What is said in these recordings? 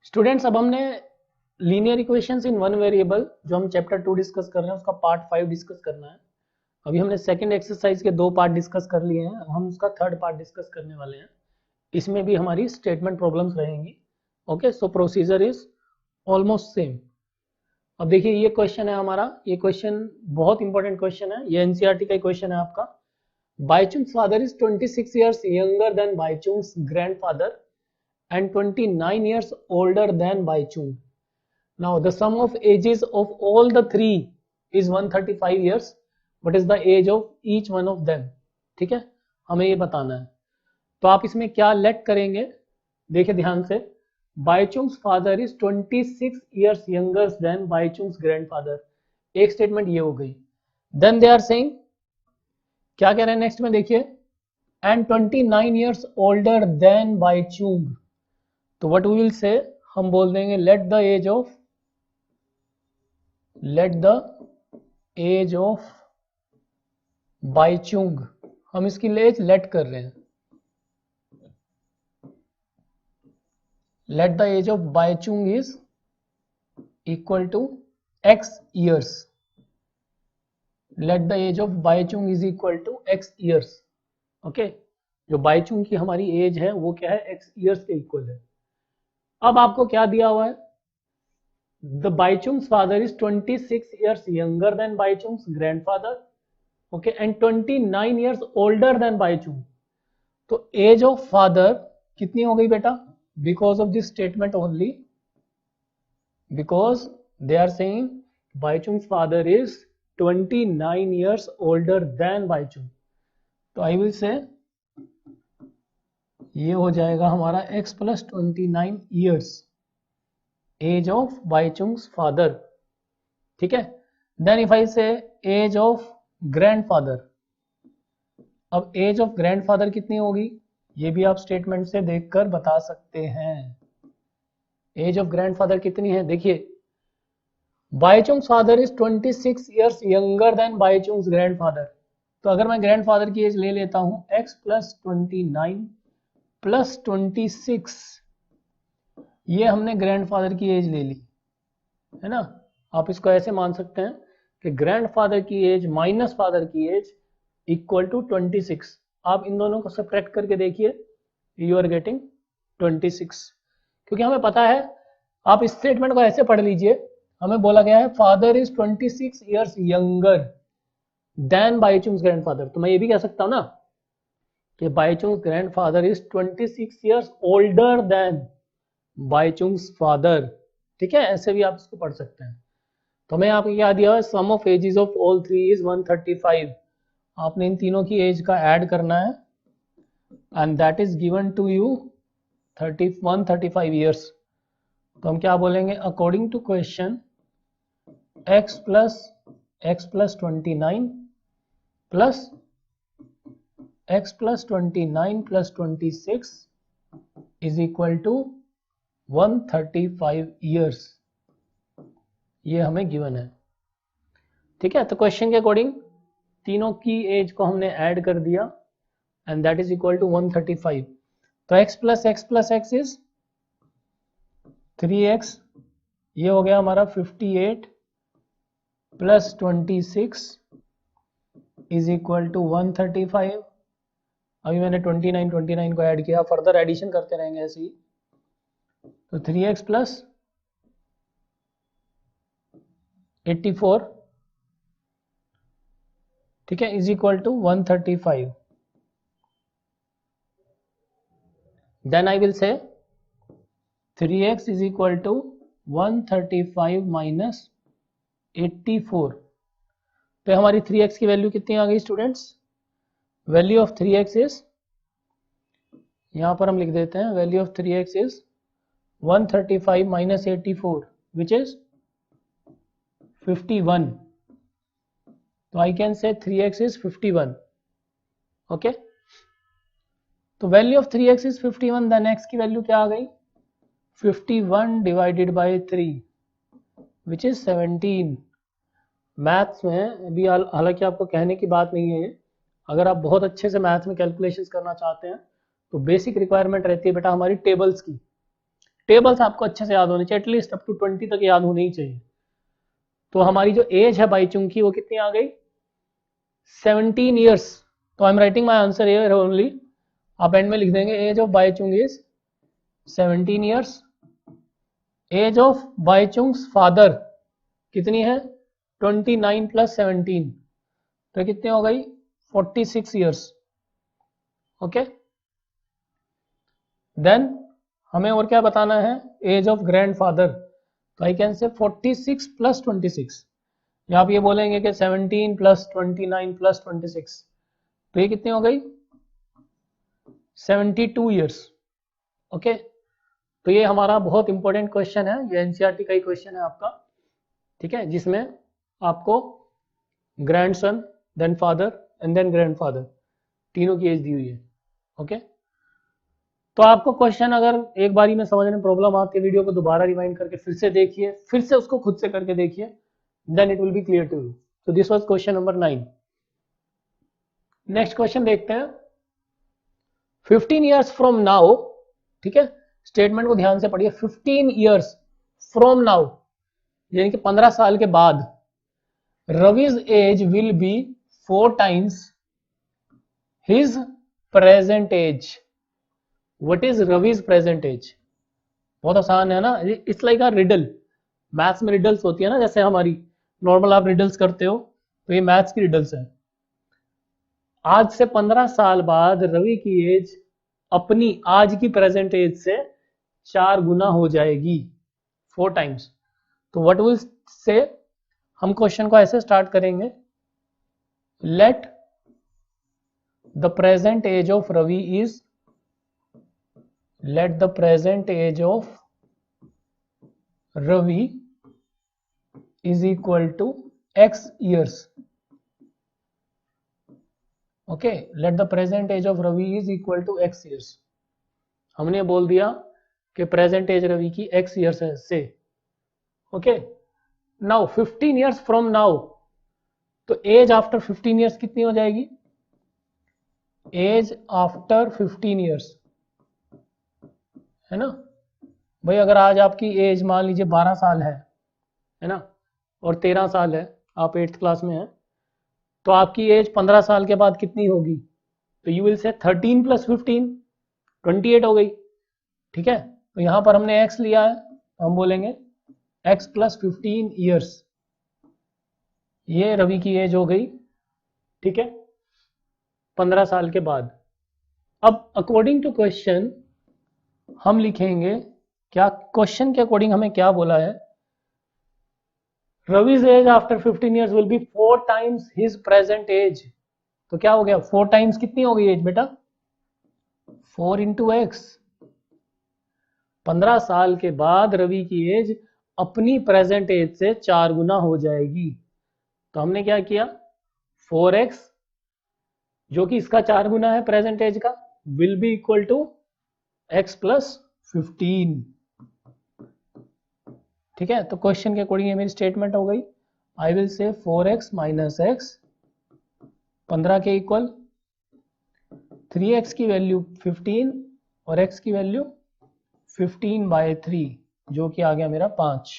Students, अब हमने linear equations in one variable जो हम चैप्टर 2 डिस्कस कर रहे हैं उसका पार्ट 5 डिस्कस करना है। अभी हमने सेकंड एक्सरसाइज के 2 पार्ट डिस्कस कर लिए हैं, हम उसका थर्ड पार्ट डिस्कस करने वाले हैं। इसमें भी हमारी स्टेटमेंट प्रॉब्लम्स रहेंगी। Okay, so procedure is almost same. अब देखिए ये क्वेश्चन है हमारा, ये क्वेश्चन बहुत इंपॉर्टेंट क्वेश्चन है, ये एनसीईआरटी का क्वेश्चन है आपका। Bhaichung's father is 26 years younger than Bhaichung's grandfather and 29 years older than Baichung. Now the sum of ages of all the three is 135 years. What is the age of each one of them? ठीक है, हमें ये बताना है। तो आप इसमें क्या लेट करेंगे, देखिए ध्यान से। Bhaichung's father is 26 years younger than Bhaichung's grandfather, एक स्टेटमेंट ये हो गई। देन दे आर सेइंग, क्या कह रहे हैं नेक्स्ट में देखिए, and 29 years older than Bhaichung. तो व्हाट वी विल से, हम बोल देंगे let the age of Baichung, हम इसकी एज लेट कर रहे हैं। Let the age of Baichung is equal to x years। Let the age of Baichung is equal to x years। Okay, जो बाइचुंग की हमारी एज है वो क्या है, x years के इक्वल है। अब आपको क्या दिया हुआ है, the Bhaichung's father is 26 years younger than Bhaichung's grandfather, okay, and 29 years older than Bhaichung. तो एज ऑफ फादर कितनी हो गई बेटा, because of this statement only, because they are saying Bhaichung's father is 29 years older than Bhaichung. तो आई विल से ये हो जाएगा हमारा x + 29 years age of Bhaichung's father. ठीक है, then if I say age of grandfather, अब एज ऑफ ग्रैंडफादर कितनी होगी, ये भी आप स्टेटमेंट से देखकर बता सकते हैं। एज ऑफ ग्रैंडफादर कितनी है, देखिए Bhaichung's father is 26 years younger than Bhaichung's grandfather. तो अगर मैं ग्रैंडफादर की एज ले लेता हूं x + 29 + 26, ये हमने ग्रैंडफादर की एज ले ली है ना। आप इसको ऐसे मान सकते हैं कि ग्रैंडफादर की एज माइनस फादर की एज इक्वल टू 26। आप इन दोनों को सब्ट्रैक्ट करके देखिए, यू आर गेटिंग 26। क्योंकि हमें पता है, आप इस स्टेटमेंट को ऐसे पढ़ लीजिए, हमें बोला गया है father is 26 years younger than Bhaichung's grandfather. तो मैं ये भी कह सकता हूं ना कि Bhaichung's grandfather is 26 years older than Bhaichung's father. ठीक है, ऐसे भी आप इसको पढ़ सकते हैं। तो हमें यहाँ पे क्या दिया है, sum of ages of all three is 135। आपने इन तीनों की एज का ऐड करना है and that is given to you 135 years। तो हम क्या बोलेंगे, according to question x + 29 plus x + 29 + 26 is equal to 135 years, ये हमें गिवन है। ठीक है, तो क्वेश्चन के अकॉर्डिंग तीनों की एज को हमने ऐड कर दिया and that is equal to 135। तो x + x इज 3x, ये हो गया हमारा 58 + 26 इज इक्वल टू 135। अभी मैंने 29 को ऐड किया, फर्दर एडिशन करते रहेंगे ऐसे ही। तो 3x + 84, ठीक है, is equal to 135। Then I will say 3x is equal to 135 - 84। तो हमारी 3x की वैल्यू कितनी आ गई students, value of 3x is, यहां पर हम लिख देते हैं, value of 3x is 135 - 84 which is 51। तो I can say 3x is 51। Okay, तो value of 3x is 51, then x की वैल्यू क्या आ गई, 51 divided by 3 which is 17। Maths में अभी हालांकि आपको कहने की बात नहीं है, अगर आप बहुत अच्छे से मैथ्स में कैलकुलेशंस करना चाहते हैं तो बेसिक रिक्वायरमेंट रहती है बेटा हमारी टेबल्स की। टेबल्स आपको अच्छे से याद होने चाहिए, एटलीस्ट अप टू 20 तक याद होनी ही चाहिए। तो हमारी जो एज है बाईचुंग की वो कितनी आ गई, 17 ईयर्स। तो I am writing my answer here only, आप एंड में लिख देंगे age of Bhaichung is 17 years. Age of Bhaichung's father कितनी है, 29 प्लस 17, तो कितनी हो गई 46 ईयर्स। ओके, देन हमें और क्या बताना है, एज ऑफ ग्रैंडफादर, तो आई कैन से 46 प्लस 26, या आप ये बोलेंगे कि 17 प्लस 29 प्लस 26, तो ये कितनी हो गई 72 ईयर्स। ओके, तो ये हमारा बहुत इंपॉर्टेंट क्वेश्चन है, ये एनसीईआरटी का ही क्वेश्चन है आपका, ठीक है, जिसमें आपको grandson, then father and then grandfather तीनों की एज दी हुई है। ओके, तो आपको क्वेश्चन अगर एक बारी में समझने में प्रॉब्लम आती है, वीडियो को दोबारा रिवाइंड करके फिर से देखिए, फिर से उसको खुद से करके देखिए, then it will be clear to you. So this was question number 9। Next question देखते हैं, 15 ईयर्स फ्रॉम नाउ, ठीक है, स्टेटमेंट को ध्यान से पढ़िए, 15 ईयर्स फ्रॉम नाउ यानी कि 15 साल के बाद, Ravi's age will be 4 times his present age. What is Ravi's present age? बहुत आसान है ना, it's like a riddle. Maths में रिडल्स होती है ना, जैसे हमारी नॉर्मल आप रिडल्स करते हो, तो ये मैथ्स की रिडल्स है। आज से 15 साल बाद रवि की एज अपनी आज की प्रेजेंट एज से 4 गुना हो जाएगी, 4 टाइम्स। तो व्हाट विल से, हम क्वेश्चन को ऐसे स्टार्ट करेंगे, let the present age of Ravi is, let the present age of Ravi is equal to x years. Okay, let the present age of Ravi is equal to x years. हमने बोल दिया कि present as Ravi की x years है से। Okay, now 15 years from now, तो as after 15 years कितनी हो जाएगी, एज आफ्टर 15 years, है ना भाई। अगर आज आपकी एज मान लीजिए 12 साल है ना, और 13 साल है, आप 8th क्लास में हैं, तो आपकी एज 15 साल के बाद कितनी होगी, तो यू विल से 13 प्लस 15, 28 हो गई, ठीक है। तो यहां पर हमने x लिया है, तो हम बोलेंगे x प्लस 15 ईयर्स, ये रवि की एज हो गई, ठीक है, 15 साल के बाद। अब अकॉर्डिंग टू क्वेश्चन हम लिखेंगे क्या, क्वेश्चन के अकॉर्डिंग हमें क्या बोला है, Ravi's age after 15 years will be 4 times his present age. तो क्या हो गया, 4 टाइम्स कितनी हो गई एज बेटा, 4 इंटू एक्स। 15 साल के बाद रवि की एज अपनी प्रेजेंट एज से 4 गुना हो जाएगी। तो हमने क्या किया, 4x जो कि इसका 4 गुना है प्रेजेंट एज का, will be equal to x plus 15, ठीक है। तो क्वेश्चन के अकॉर्डिंग ये मेरी स्टेटमेंट हो गई, आई विल से 4x माइनस एक्स, 15 के इक्वल 3x की वैल्यू 15 और x की वैल्यू 15/3, जो कि आ गया मेरा 5।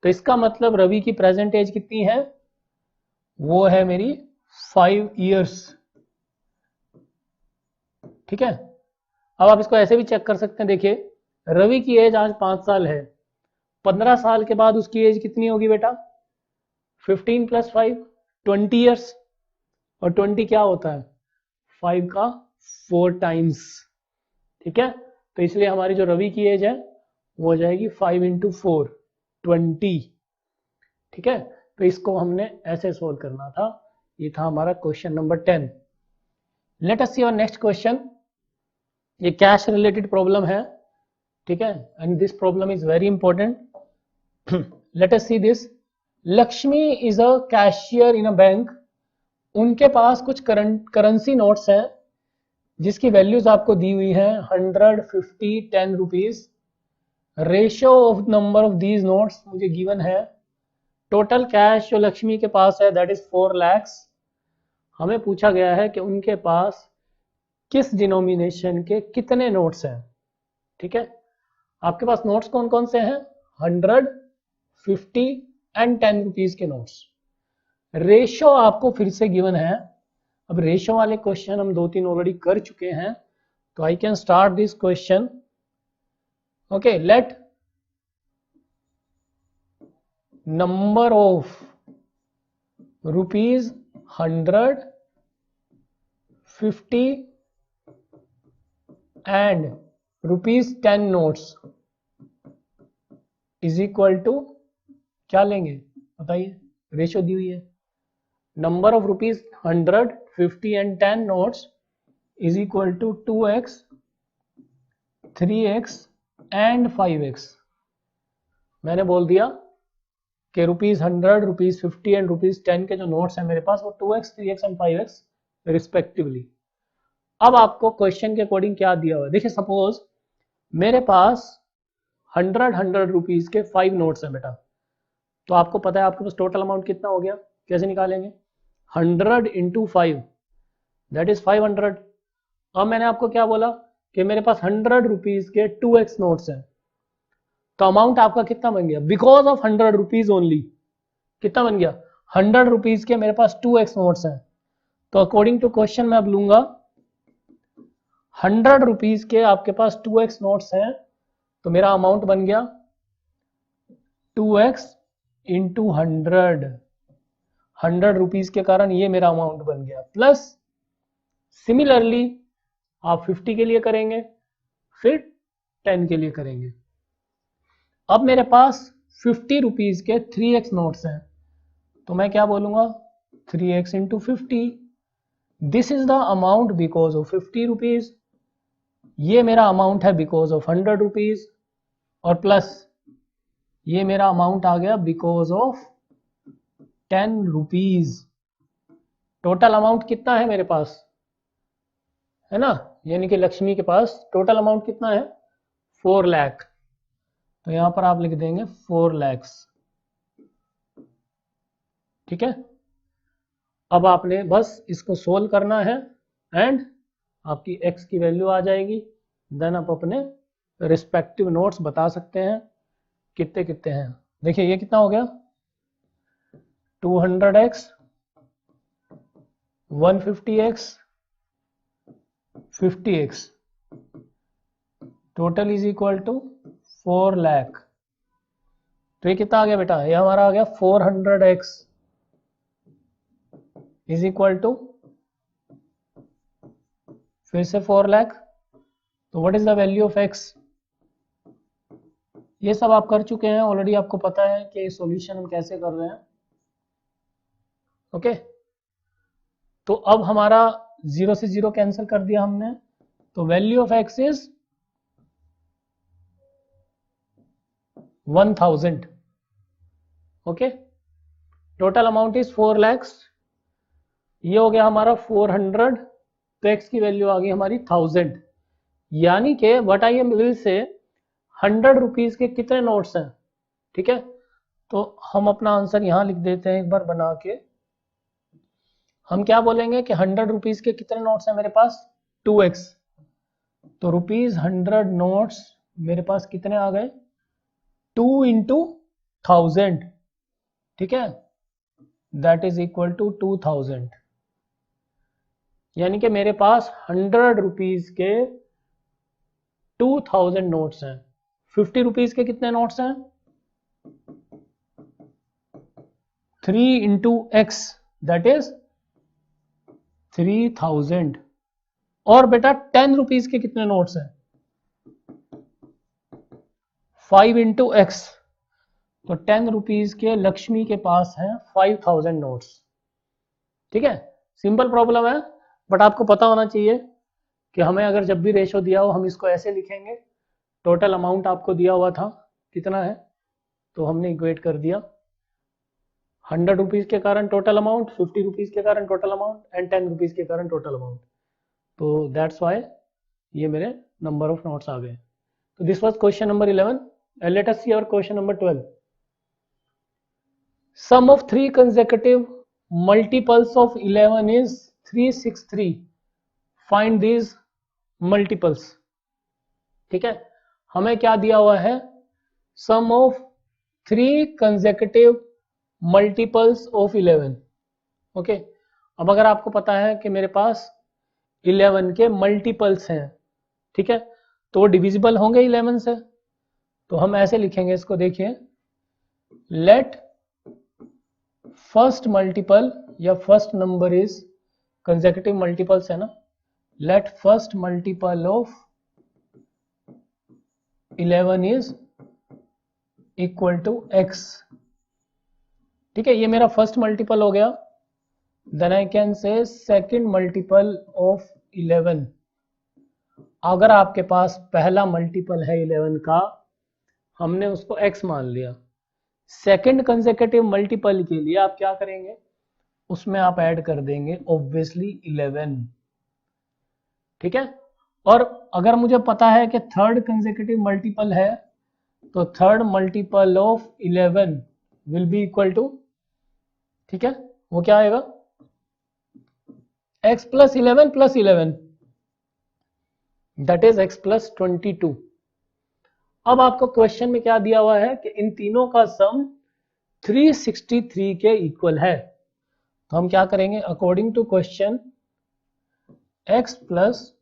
तो इसका मतलब रवि की प्रेजेंट एज कितनी है, वो है मेरी 5 ईयर्स, ठीक है। अब आप इसको ऐसे भी चेक कर सकते हैं, देखिए रवि की एज आज 5 साल है, 15 साल के बाद उसकी एज कितनी होगी बेटा, 15 प्लस 5 20 ईयर्स, और 20 क्या होता है 5 का 4 टाइम्स, ठीक है। तो इसलिए हमारी जो रवि की एज है वो हो जाएगी 5 इंटू 4 20, ठीक है। तो इसको हमने ऐसे सोल्व करना था, ये था हमारा question number 10। Let us see our next question, ये कैश रिलेटेड प्रॉब्लम है, ठीक है, and this problem is very important. Let us see this, Lakshmi is a cashier in a bank, उनके पास कुछ करेंसी नोट्स हैं जिसकी वैल्यूज आपको दी हुई है 100, 50, 10 rupees. Ratio of number of these notes मुझे गिवन है, टोटल कैश जो लक्ष्मी के पास है दैट इज 4 lakhs। हमें पूछा गया है कि उनके पास किस डिनोमिनेशन के कितने नोट्स हैं, ठीक है। आपके पास नोट्स कौन कौन से हैं? 100, 50 एंड 10 रुपीज के नोट्स। रेशो आपको फिर से गिवन है। अब रेशो वाले क्वेश्चन हम 2-3 ऑलरेडी कर चुके हैं, तो I can start this question. Okay, let number of rupees 100, 50 and rupees 10 notes is equal to क्या लेंगे बताइए? रेशो दी हुई है, number of rupees 100, 50 and 10 notes is equal to 2x, 3x and 5x। मैंने बोल दिया कि रुपीज 100, रुपीज 50 एंड रुपीज 10 के जो नोट्स हैं मेरे पास वो 2x, 3x and 5x respectively. अब आपको क्वेश्चन के अकॉर्डिंग क्या दिया हुआ है? देखिए, सपोज मेरे पास 100 रुपीज के 5 नोट्स हैं बेटा, तो आपको पता है आपके पास टोटल अमाउंट कितना हो गया? कैसे निकालेंगे? 100 इंटू 5 दैट इज 500। अब मैंने आपको क्या बोला कि मेरे पास 100 रुपीज के 2x नोट्स हैं, तो अमाउंट आपका कितना बन गया? बिकॉज ऑफ 100 रुपीज ओनली कितना बन गया? 100 रुपीज के मेरे पास 2x नोट्स हैं, तो अकॉर्डिंग टू क्वेश्चन मैं अब लूंगा 100 रुपीज के आपके पास 2x नोट्स हैं, तो मेरा अमाउंट बन गया 2x इंटू 100 रुपीज के कारण ये मेरा अमाउंट बन गया। प्लस सिमिलरली आप 50 के लिए करेंगे, फिर 10 के लिए करेंगे। अब मेरे पास 50 रुपीज के 3x नोट्स हैं, तो मैं क्या बोलूंगा? 3x into 50। This is the amount because of 50 rupees. ये मेरा अमाउंट है बिकॉज ऑफ 100 रुपीज, और प्लस ये मेरा अमाउंट आ गया because of 10 rupees. Total amount कितना है मेरे पास? है ना, यानी कि लक्ष्मी के पास टोटल अमाउंट कितना है? 4 लाख। तो यहां पर आप लिख देंगे 4 लाख। ठीक है, अब आपने बस इसको सोल्व करना है एंड आपकी x की वैल्यू आ जाएगी। देन आप अपने रिस्पेक्टिव नोट्स बता सकते हैं कितने कितने हैं। देखिए ये कितना हो गया? 200x, 150x, 50x, total is equal to 4 lakh. तो ये कितना आ गया बेटा? ये हमारा आ गया 400x इज इक्वल टू फिर से 4 लाख। तो what is the value of x? ये सब आप कर चुके हैं ऑलरेडी, आपको पता है कि सॉल्यूशन हम कैसे कर रहे हैं। ओके, तो अब हमारा 0 से 0 कैंसिल कर दिया हमने, तो value of x is 1000। Okay, total amount is 4 lakhs। ये हो गया हमारा 400, तो x की वैल्यू आ गई हमारी 1000। यानी कि what I am will say 100 rupees के कितने नोट्स हैं? ठीक है, तो हम अपना आंसर यहां लिख देते हैं एक बार बना के। हम क्या बोलेंगे कि 100 रुपीज के कितने नोट्स हैं मेरे पास? 2x। तो रुपीज 100 नोट्स मेरे पास कितने आ गए? 2 इंटू 1000। ठीक है, दैट इज इक्वल टू 2000। यानी कि मेरे पास 100 रुपीज के 2000 नोट्स हैं। 50 रुपीज के कितने नोट्स हैं? 3 इंटू एक्स दैट इज 3000। और बेटा 10 रुपीज के कितने नोट्स हैं? 5 इंटू एक्स। तो 10 रुपीज के लक्ष्मी के पास हैं 5000 नोट्स। ठीक है, सिंपल प्रॉब्लम है, बट आपको पता होना चाहिए कि हमें अगर जब भी रेशो दिया हो हम इसको ऐसे लिखेंगे। टोटल अमाउंट आपको दिया हुआ था कितना है, तो हमने इक्वेट कर दिया 100 रुपीज के कारण टोटल अमाउंट, 50 रुपीज के कारण टोटल अमाउंट एंड 10 रुपीज के कारण टोटल अमाउंट। तो दैट्स वाई ये मेरे नंबर ऑफ नोट्स आ गए। तो this was question number 11 and let us see our question number 12. Sum of 3 consecutive multiples of 11 is 363. Find these multiples. ठीक है, हमें क्या दिया हुआ है, sum of 3 consecutive multiples of 11। Okay, अब अगर आपको पता है कि मेरे पास 11 के मल्टीपल्स हैं, ठीक है, तो डिविजिबल होंगे 11 से, तो हम ऐसे लिखेंगे इसको, देखिए, लेट फर्स्ट मल्टीपल या first number is consecutive multiples है ना, let first multiple of 11 is equal to x। ठीक है, ये मेरा फर्स्ट मल्टीपल हो गया। Then I can say second multiple of 11। अगर आपके पास पहला मल्टीपल है 11 का, हमने उसको x मान लिया, सेकंड कंसेक्यूटिव मल्टीपल के लिए आप क्या करेंगे, उसमें आप ऐड कर देंगे ऑब्वियसली 11। ठीक है, और अगर मुझे पता है कि थर्ड कंसेक्यूटिव मल्टीपल है, तो third multiple of 11 will be equal to, ठीक है, वो क्या आएगा, x plus 11 plus 11, that is x plus 22। अब आपको क्वेश्चन में क्या दिया हुआ है कि इन तीनों का सम 363 के इक्वल है। तो हम क्या करेंगे, according to question, x plus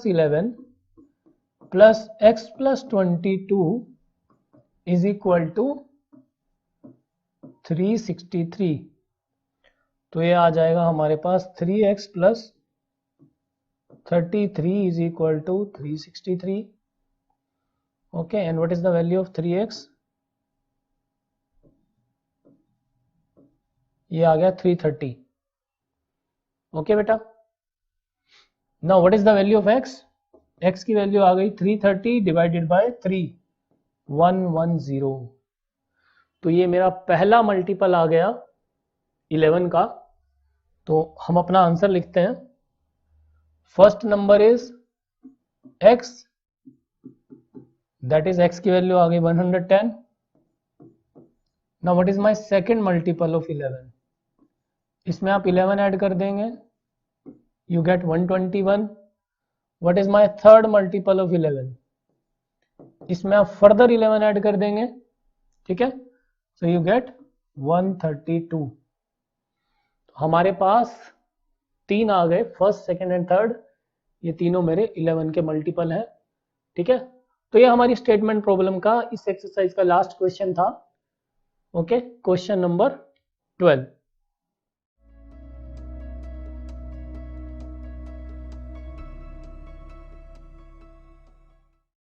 11 plus x plus 22 is equal to 363। तो ये आ जाएगा हमारे पास 3x plus 33 is equal to 363। Okay, and what is the value of 3x, ये आ गया 330। ओके बेटा, now what is the value of x, x की वैल्यू आ गई 330 डिवाइडेड बाय 3, 110। तो ये मेरा पहला मल्टीपल आ गया 11 का। तो हम अपना आंसर लिखते हैं, first number is x, that is x की वैल्यू आ गई 110। Now what is my second multiple of 11, इसमें आप 11 ऐड कर देंगे, you get 121। what is my third multiple of 11, इसमें आप फर्दर 11 ऐड कर देंगे, ठीक है, so you get 132। हमारे पास तीन आ गए, फर्स्ट सेकंड एंड थर्ड, ये तीनों मेरे 11 के मल्टीपल हैं। ठीक है, तो ये हमारी स्टेटमेंट प्रॉब्लम का इस एक्सरसाइज का लास्ट क्वेश्चन था। Okay, question number 12।